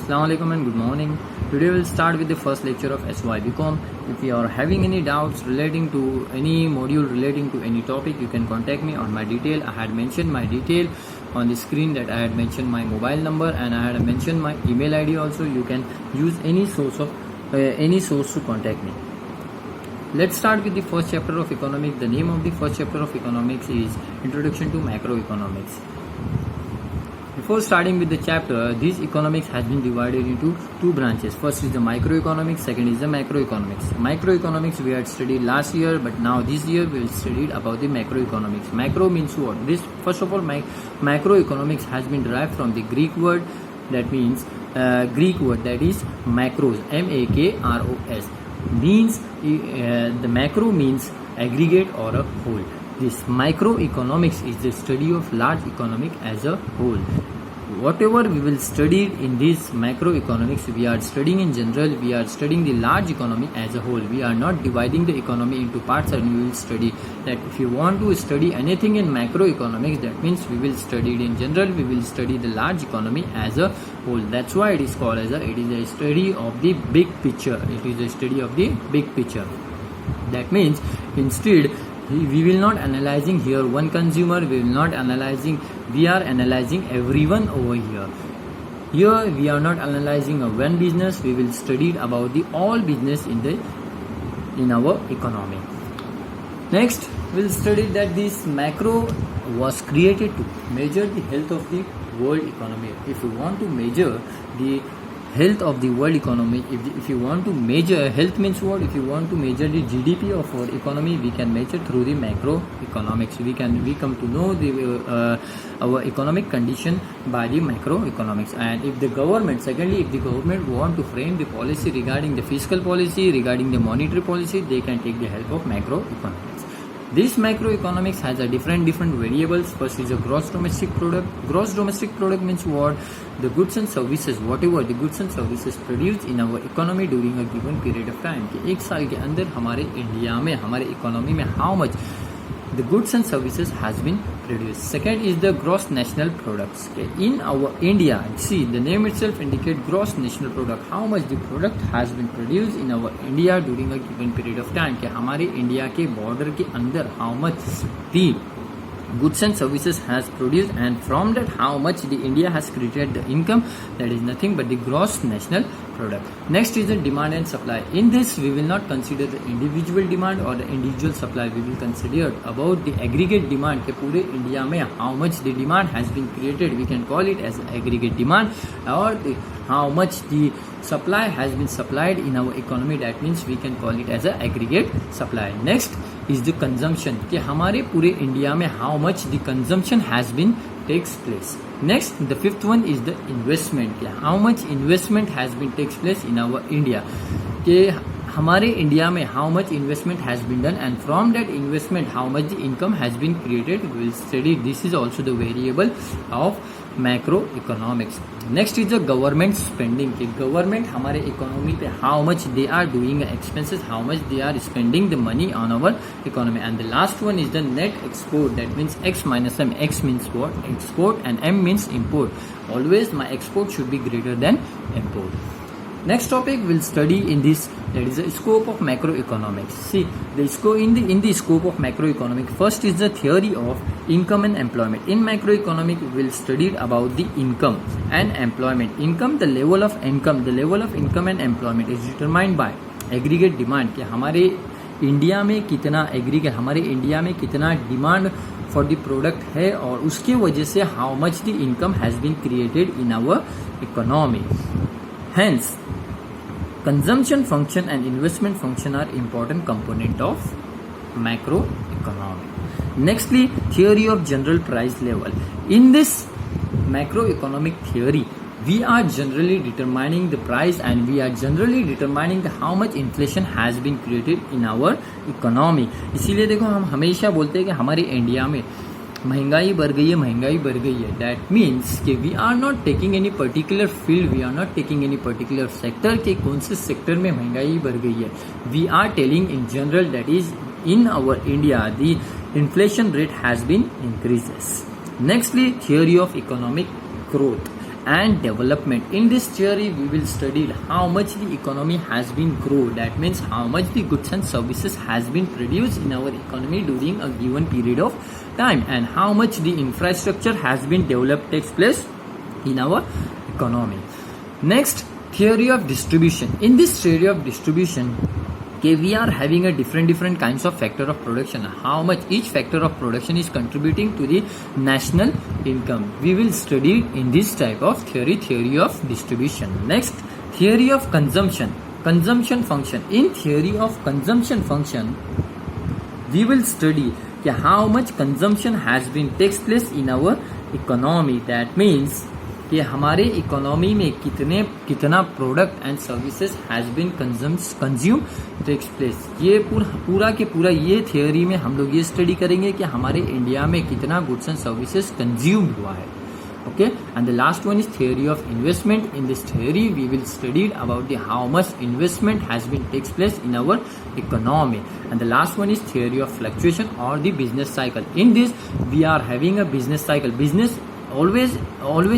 Assalamu alaikum and good morning. Today we'll start with the first lecture of SYBCom. If you are having any doubts relating to any module relating to any topic, you can contact me on my detail. I had mentioned my detail on the screen, that I had mentioned my mobile number and I had mentioned my email ID also. You can use any source to contact me. Let's start with the first chapter of economics. The name of the first chapter of economics is Introduction to Macroeconomics. Before starting with the chapter, this economics has been divided into two branches. First is the microeconomics, second is the macroeconomics. Microeconomics we had studied last year, but now this year we will study about the macroeconomics. Macro means what? This, first of all, macroeconomics has been derived from the Greek word that means that is macros, M-A-K-R-O-S. Means the macro means aggregate or a whole. This microeconomics is the study of large economic as a whole. Whatever we will study in this macroeconomics, we are studying in general, we are studying the large economy as a whole. We are not dividing the economy into parts, and we will study that. If you want to study anything in macroeconomics, that means we will study it in general, we will study the large economy as a whole. That's why it is called as it is a study of the big picture. It is a study of the big picture. That means instead we will not analyzing here one consumer, we are analyzing everyone over here. Here we are not analyzing a one business, we will study about the all business in our economy. Next we'll study that this macro was created to measure the health of the world economy. If you want to measure the health of the world economy, if you want to measure health means what? If you want to measure the GDP of our economy, we can measure through the macroeconomics. We come to know our economic condition by the macroeconomics. And if the government want to frame the policy regarding the fiscal policy, regarding the monetary policy, they can take the help of macroeconomics. This macroeconomics has a different variables. First is a gross domestic product. Gross domestic product means what? The goods and services, whatever the goods and services produced in our economy during a given period of time. कि एक साल के अंदर हमारे India में, हमारे economy में how much the goods and services has been produced. Second is the gross national products. In our India, see the name itself indicate gross national product. How much the product has been produced in our India during a given period of time. कि हमारे India के border के अंदर how much the goods and services has produced, and from that how much the India has created the income, that is nothing but the gross national product. Next is the demand and supply. In this we will not consider the individual demand or the individual supply, we will consider about the aggregate demand के पूरे India में how much the demand has been created, we can call it as aggregate demand, or how much the supply has been supplied in our economy, that means we can call it as a aggregate supply. Next is the consumption, कि हमारे पूरे India में how much the consumption has been takes place. Next, the fifth one is the investment, कि how much investment has been takes place in our India, कि हमारे India में how much investment has been done, and from that investment how much the income has been created, we will study. This is also the variable of macroeconomics. Next is the government spending, कि government हमारे economy पे how much they are doing expenses, how much they are spending the money on our economy. And the last one is the net export, that means X minus M. X means what? Export, and M means import. Always my export should be greater than import. Next topic we'll study in this, that is the scope of macroeconomics. See the scope in the scope of macroeconomics. First is the theory of income and employment. In macroeconomics we will study about the income and employment. Income, the level of income and employment is determined by aggregate demand, कि हमारे India में कितना aggregate, हमारे India में कितना demand for the product है, और उसके वजह से how much the income has been created in our economy. Hence, consumption function and investment function are important component of macroeconomic. Nextly, theory of general price level. In this macroeconomic theory, we are generally determining the price, and we are generally determining how much inflation has been created in our economy. इसीलिए देखो हम हमेशा बोलते हैं कि हमारे India में महंगाई बढ़ गई है. दैट मीन्स कि we are not taking any particular field, we are not taking any particular sector के कौन से सेक्टर में महंगाई बढ़ गई है. We are telling in general, that is in our India the inflation rate has been increases. Nextly, theory of economic growth. and development. In this theory, we will study how much the economy has been grown. That means how much the goods and services has been produced in our economy during a given period of time, and how much the infrastructure has been developed takes place in our economy. Next, theory of distribution. In this theory of distribution, okay, we are having a different kinds of factor of production, how much each factor of production is contributing to the national income. We will study in this type of theory of distribution. Next, theory of consumption function. In theory of consumption function, we will study how much consumption has been takes place in our economy. That means कि हमारे economy में कितना product and services has been consume takes place. ये पूरा के पूरा ये theory में हम लोग ये स्टडी करेंगे कि हमारे इंडिया में कितना गुड्स एंड सर्विसेज कंज्यूम हुआ है. Okay, and the last one is theory of investment. In this theory, we will study about the how much investment has been takes place in our economy. And the last one is theory of fluctuation or the business cycle. In this, we are having a business cycle. Business always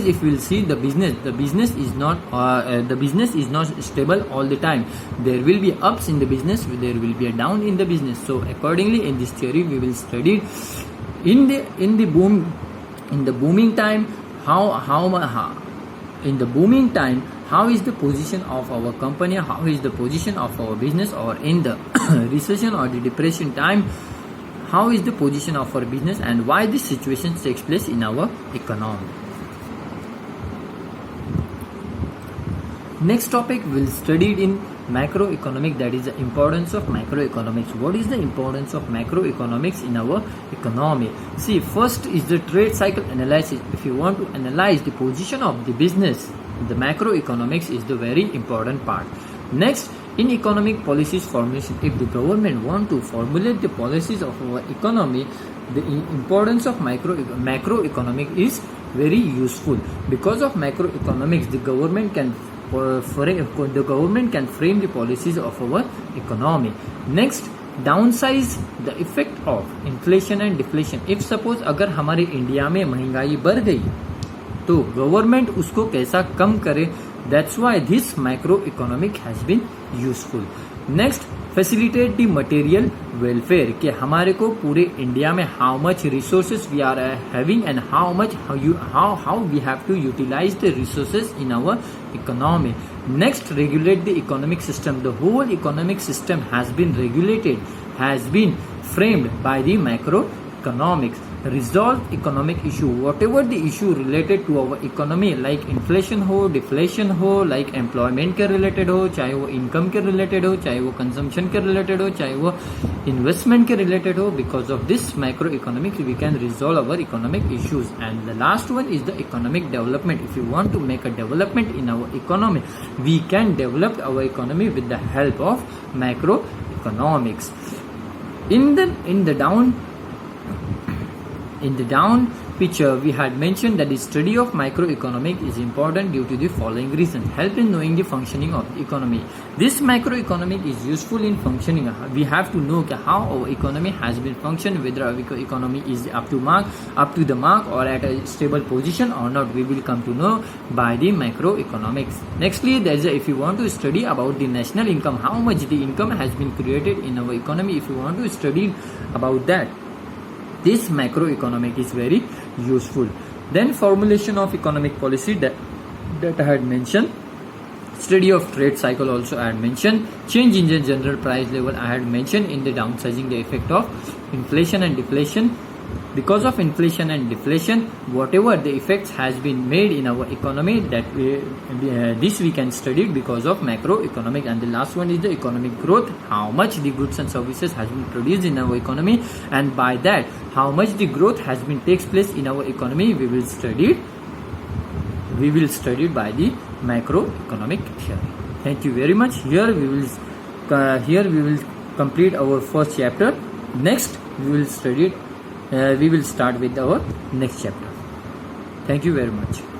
if we will see the business is not stable all the time. There will be ups in the business, there will be a down in the business. So accordingly, in this theory, we will study in the booming time. In the booming time, how is the position of our company, how is the position of our business, or in the recession or the depression time, how is the position of our business, and why this situation takes place in our economy. Next topic we'll study in macroeconomic, that is the importance of macroeconomics. What is the importance of macroeconomics in our economy? See, first is the trade cycle analysis. If you want to analyze the position of the business, the macroeconomics is the very important part. Next, in economic policies formulation, if the government want to formulate the policies of our economy, the importance of macroeconomic is very useful. Because of macroeconomics, the government can frame the policies of our economy. Next, downsize the effect of inflation and deflation. If suppose अगर हमारे India में महंगाई बढ़ गई तो government उसको कैसा कम करे, that's why this macroeconomic has been useful. Next, facilitate the material welfare, कि हमारे को पूरे इंडिया में how much resources we are having and how we have to utilize the resources in our economy. Next, regulate the economic system. The whole economic system has been regulated, has been framed by the macroeconomics. Resolve economic issue, whatever the issue related to our economy, like inflation हो, deflation हो, like employment के related हो, चाहे वो income के related हो, चाहे वो consumption के related हो, चाहे वो investment के related हो. Because of this macroeconomics, we can resolve our economic issues. And the last one is the economic development. If you want to make a development in our economy, we can develop our economy with the help of macroeconomics. In the down picture, we had mentioned that the study of macroeconomic is important due to the following reasons. Help in knowing the functioning of the economy. This macroeconomic is useful in functioning. We have to know how our economy has been functioned, whether our economy is up to the mark or at a stable position or not. We will come to know by the macroeconomics. Nextly, if you want to study about the national income, how much the income has been created in our economy, if you want to study about that, this macroeconomic is very useful. Then formulation of economic policy that I had mentioned. Study of trade cycle also I had mentioned. Change in the general price level I had mentioned. In the downsizing, the effect of inflation and deflation. Because of inflation and deflation, whatever the effects has been made in our economy, that this we can study because of macroeconomic. And the last one is the economic growth, how much the goods and services has been produced in our economy, and by that how much the growth has been takes place in our economy, we will study by the macroeconomic theory. Thank you very much. Here we will complete our first chapter. Next we will start with our next chapter. Thank you very much.